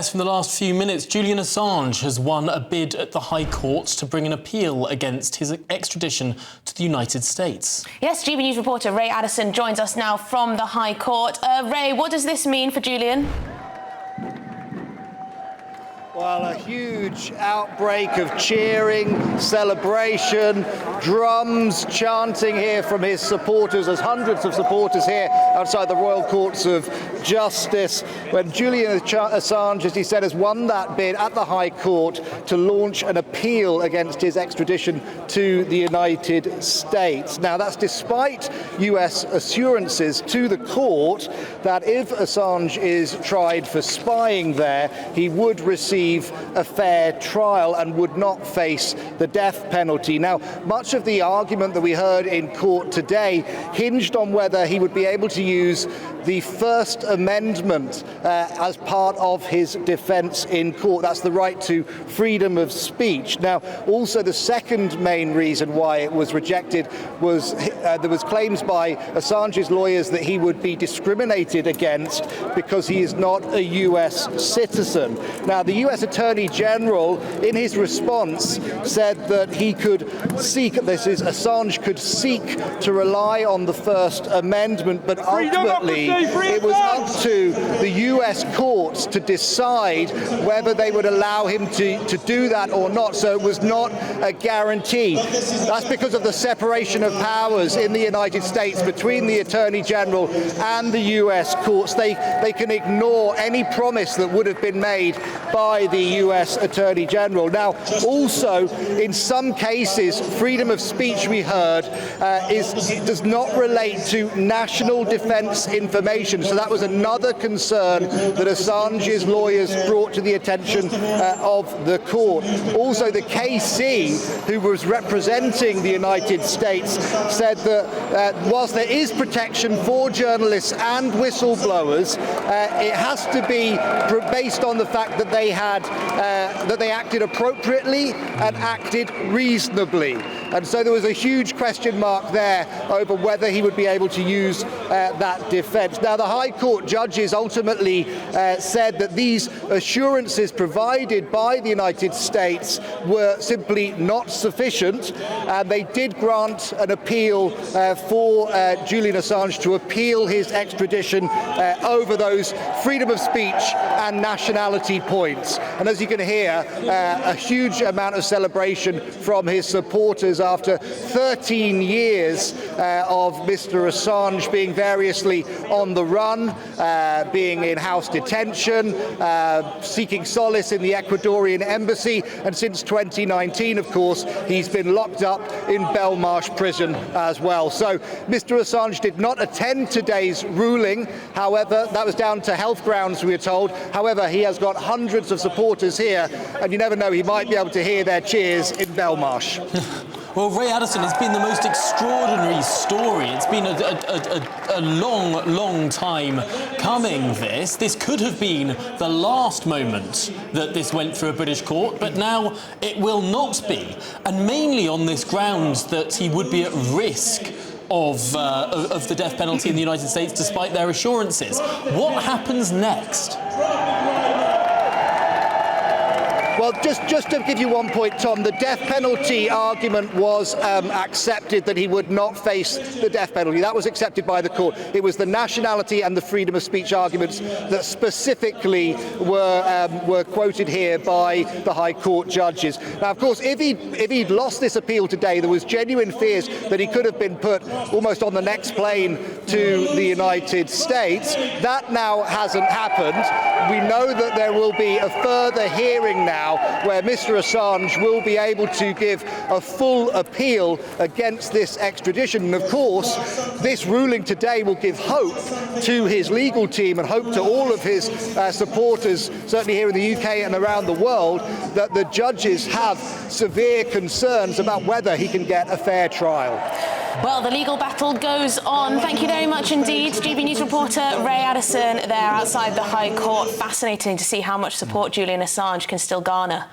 From the last few minutes, Julian Assange has won a bid at the High Court to bring an appeal against his extradition to the United States. Yes, GB News reporter Ray Addison joins us now from the High Court. Ray, what does this mean for Julian? Well, a huge outbreak of cheering, celebration, drums, chanting here from his supporters. There's hundreds of supporters here outside the Royal Courts of Justice when Julian Assange, as he said, has won that bid at the High Court to launch an appeal against his extradition to the United States. Now, that's despite US assurances to the court that if Assange is tried for spying there, he would receive a fair trial and would not face the death penalty. Now, much of the argument that we heard in court today hinged on whether he would be able to use the First Amendment as part of his defense in court. That's the right to freedom of speech. Now, also the second main reason why it was rejected was there was claims by Assange's lawyers that he would be discriminated against because he is not a US citizen. Now, the US Attorney General, in his response, said that he could seek, Assange could seek to rely on the First Amendment, but ultimately it was up to the US courts to decide whether they would allow him to do that or not. So it was not a guarantee. That's because of the separation of powers in the United States between the Attorney General and the US courts. They can ignore any promise that would have been made by the US Attorney General. Now, also, in some cases, freedom of speech, we heard, does not relate to national defense information. So that was another concern that Assange's lawyers brought to the attention of the court. Also, the KC, who was representing the United States, said that whilst there is protection for journalists and whistleblowers, it has to be based on the fact that they acted appropriately and acted reasonably. And so there was a huge question mark there over whether he would be able to use that defense. Now, the High Court judges ultimately said that these assurances provided by the United States were simply not sufficient, and they did grant an appeal for Julian Assange to appeal his extradition over those freedom of speech and nationality points. And as you can hear, a huge amount of celebration from his supporters after 13 years of Mr. Assange being variously on the run, being in house detention, seeking solace in the Ecuadorian embassy, and since 2019, of course, he's been locked up in Belmarsh prison as well. So Mr. Assange did not attend today's ruling. However, that was down to health grounds, we were told. However, he has got hundreds of supporters here, and you never know, he might be able to hear their cheers in Belmarsh. Well, Ray Addison, it's been the most extraordinary story. It's been a long time coming, this. This could have been the last moment that this went through a British court, but now it will not be. And mainly on this grounds that he would be at risk of the death penalty in the United States, despite their assurances. What happens next? Well, just to give you one point, Tom, the death penalty argument was accepted, that he would not face the death penalty. That was accepted by the court. It was the nationality and the freedom of speech arguments that specifically were quoted here by the High Court judges. Now, of course, if he'd lost this appeal today, there was genuine fears that he could have been put almost on the next plane to the United States. That now hasn't happened. We know that there will be a further hearing now where Mr. Assange will be able to give a full appeal against this extradition. And of course, this ruling today will give hope to his legal team and hope to all of his supporters, certainly here in the UK and around the world, that the judges have severe concerns about whether he can get a fair trial. Well, the legal battle goes on. Thank you very much indeed, GB News reporter Ray Addison there outside the High Court. Fascinating to see how much support Julian Assange can still garner.